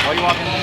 Why are you walking?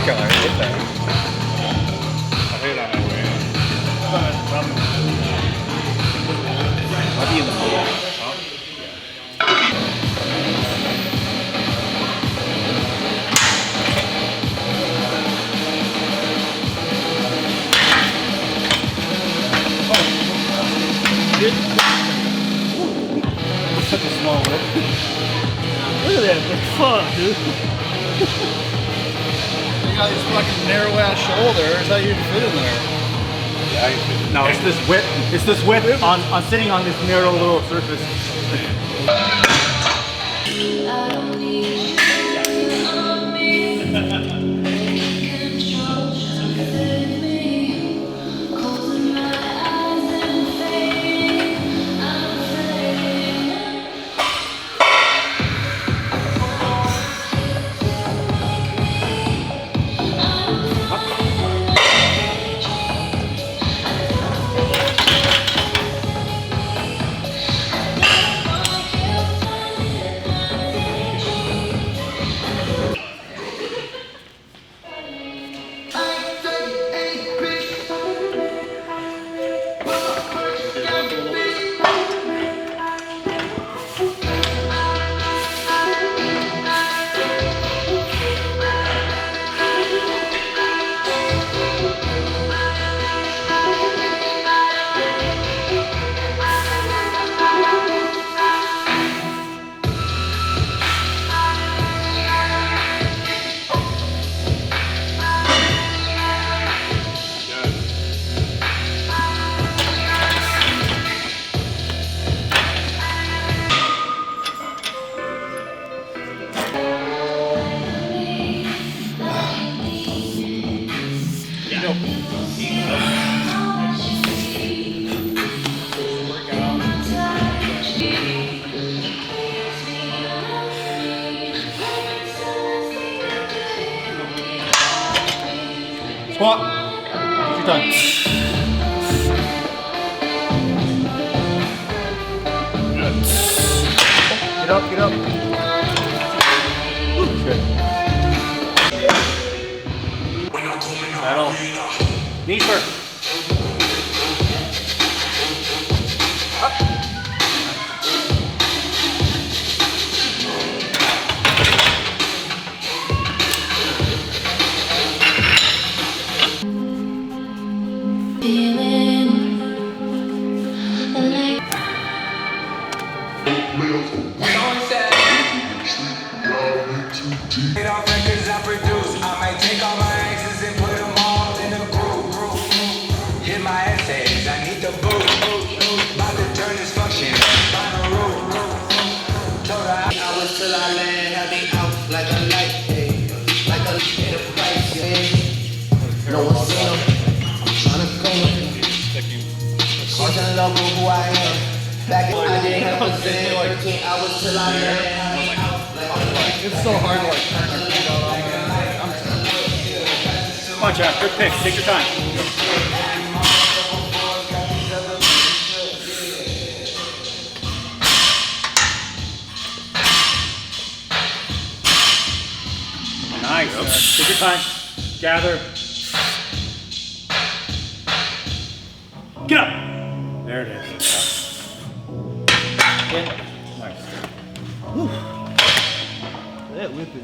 killer, isn't it? I hate on my way. I'll be in the pool. Such a small whip. Look at that, fuck, dude. You got these fucking narrow ass shoulders. How you even fit in there? Yeah, I can fit it. No, it's this width. It's this width on sitting on this narrow little surface. Squat. Take your time. Get up, get up. Good. Settle. Knees first. It's so hard to like turn your feet out on there. Come on, Jeff. Good pick. Take your time. Nice. Take your time. Gather. Get up. There it is. Good. Nice. Whew. That whip is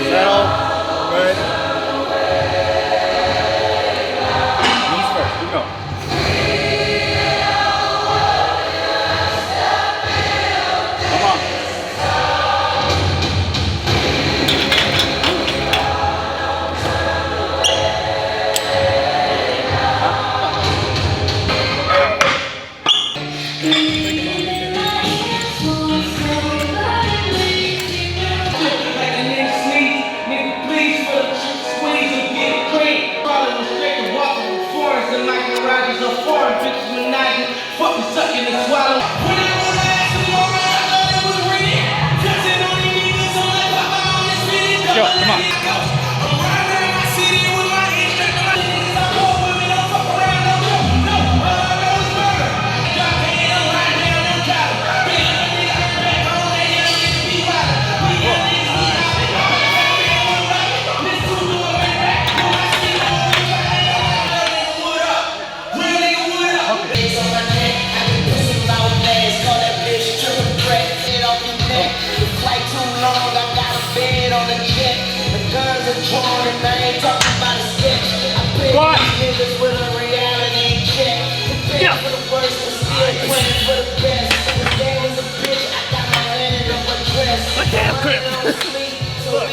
settle. Good. Knees first. Here we go. Come on. What? Yeah. Damn grip. Look.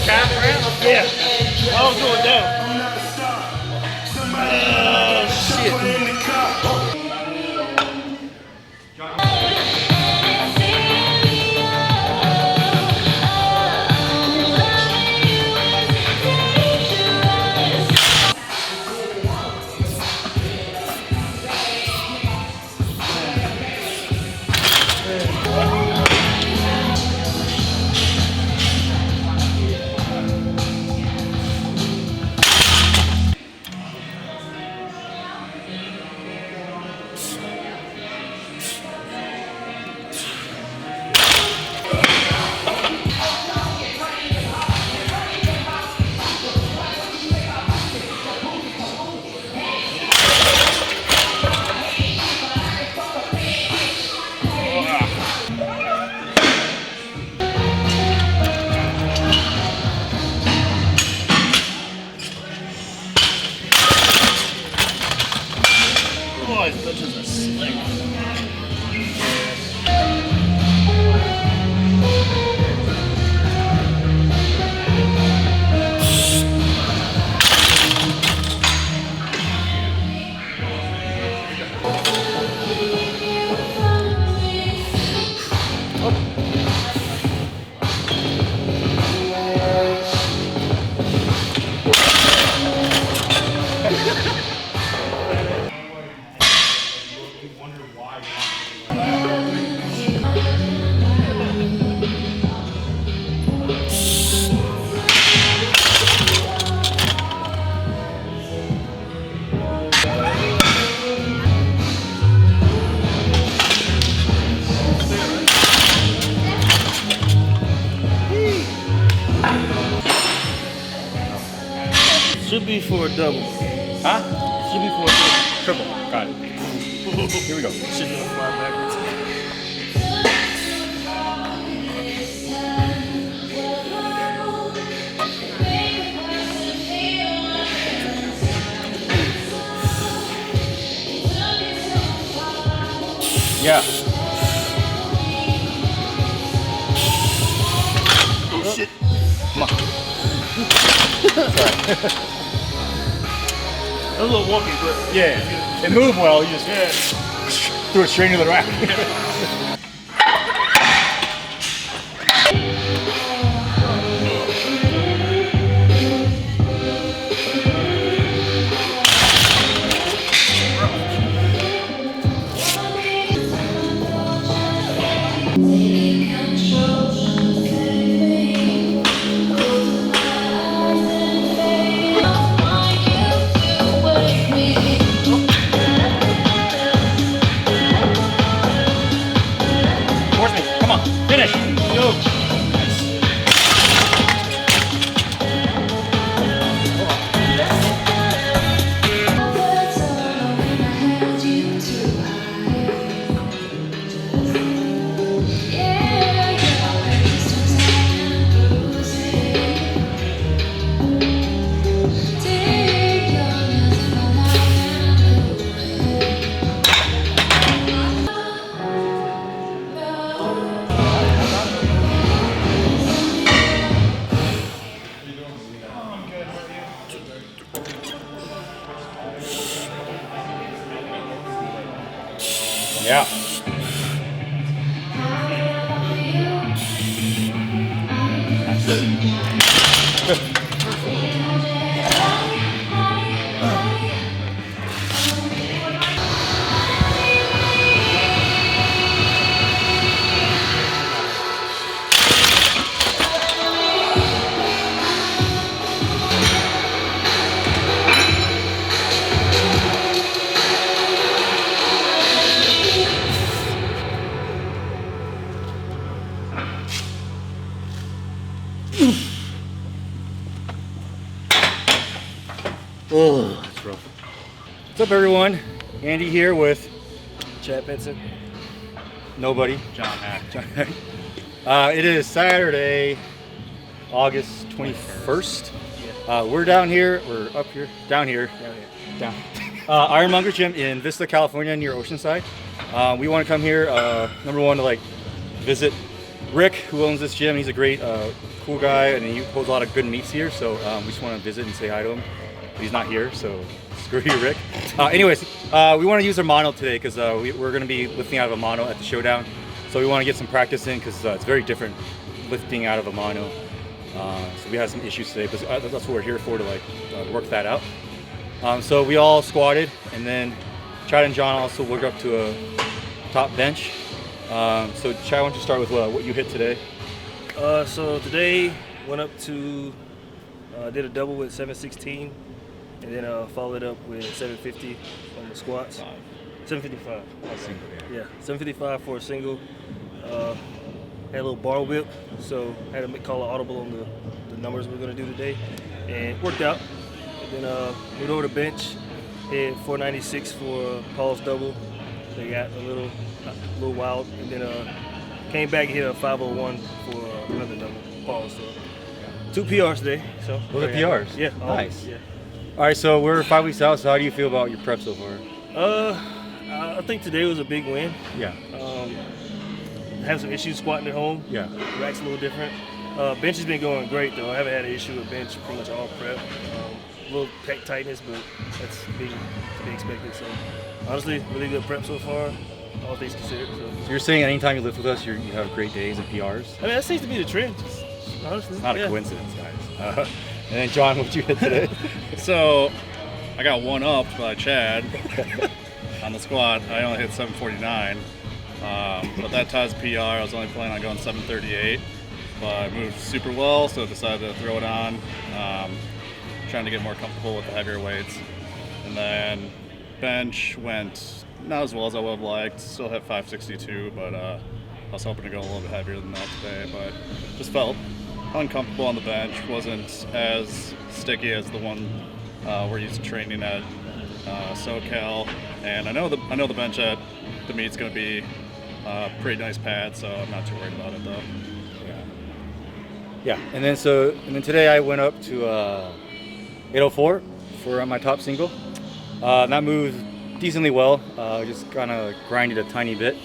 Calf cramp? Yeah. I was going down. Shit. Oh, his touches are slick. Should be for a double. Huh? Should be for a double. Triple. Got it. Here we go. Should do a fly backwards. Yeah. Oh shit. Come on. A little wonky, but Yeah. It moved well. You just threw it straight into the rack. Force me. Come on. Finish. Go. Yeah. Oh, that's rough. What's up, everyone? Andy here with Chad Penson. nobody. John Haack. It is Saturday, August 21st. We're down here, we're up here, down here, down. Iron Mongers gym in Vista, California, near Oceanside. We want to come here, number one, to like visit Rick, who owns this gym. He's a great, cool guy, and he holds a lot of good meets here. So we just want to visit and say hi to him. But he's not here, so screw you, Rick. Anyways, we want to use our mono today because we're going to be lifting out of a mono at the Showdown. So we want to get some practice in because it's very different lifting out of a mono. So we had some issues today, but that's what we're here for, to like work that out. So we all squatted, and then Chad and John also worked up to a top bench. So Chad, why don't you start with what you hit today? So today went up to did a double with 716, and then followed up with 750 on the squats. 755. Yeah, 755 for a single. Had a little bar whip, so had to call an audible on the numbers we're gonna do today, and worked out. And then moved over to bench, hit 496 for Paul's double. They got a little wild, and then came back and hit a 501 for another double, Paul's. So 2 PRs today. So Those are PRs. Yeah. Nice. Yeah. All right, so we're 5 weeks out. So how do you feel about your prep so far? I think today was a big win. Yeah. Have some issues squatting at home. Yeah. Rack's a little different. Bench has been going great though. I haven't had an issue with bench pretty much all prep. A little pec tightness, but that's to be expected. So honestly, really good prep so far, all things considered. So you're saying anytime you lift with us, you have great days and PRs? I mean, that seems to be the trend. Honestly, It's not a coincidence, guys. And then John, what'd you hit today? So I got one upped by Chad on the squat. I only hit 749. But that ties PR. I was only planning on going 738, but I moved super well, so I decided to throw it on. Trying to get more comfortable with the heavier weights. And then bench went not as well as I would have liked. Still hit 562, but I was hoping to go a little bit heavier than that today, but just felt uncomfortable on the bench. Wasn't as sticky as the one we're used to training at SoCal. And I know the bench at the meet's going to be pretty nice pad, so I'm not too worried about it though. Yeah. And then today I went up to 804 for my top single. That moved decently well. Just kind of grinded a tiny bit,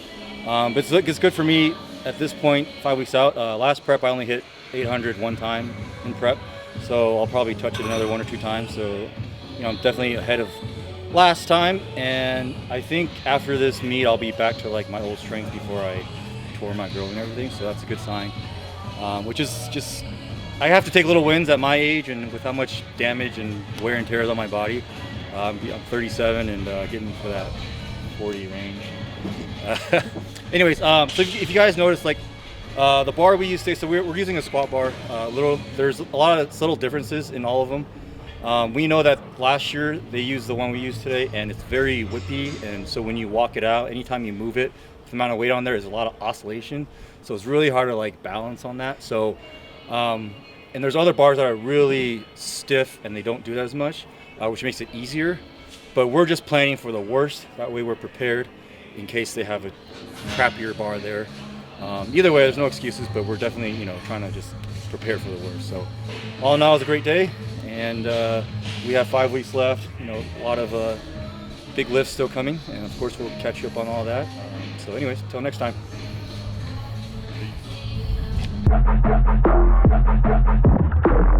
but it's good for me at this point. 5 weeks out. Last prep I only hit 800 one time in prep, so I'll probably touch it another 1 or 2 times. So I'm definitely ahead of last time, and I think after this meet I'll be back to like my old strength before I tore my girl and everything, so that's a good sign. Which is just, I have to take little wins at my age and with how much damage and wear and tear is on my body. I'm 37 and getting for that 40 range. Anyways, so if you guys notice, like the bar we use today, so we're using a squat bar. There's a lot of subtle differences in all of them. We know that last year they used the one we use today, and it's very whippy, and so when you walk it out, anytime you move it, the amount of weight on there is a lot of oscillation, so it's really hard to like balance on that. So and there's other bars that are really stiff and they don't do that as much, which makes it easier, but we're just planning for the worst. That way we're prepared in case they have a crappier bar there. Either way, there's no excuses, but we're definitely trying to just prepare for the worst. So all in all, it was a great day, and we have 5 weeks left. A lot of big lifts still coming, and of course we'll catch you up on all that. So anyways, until next time. Peace.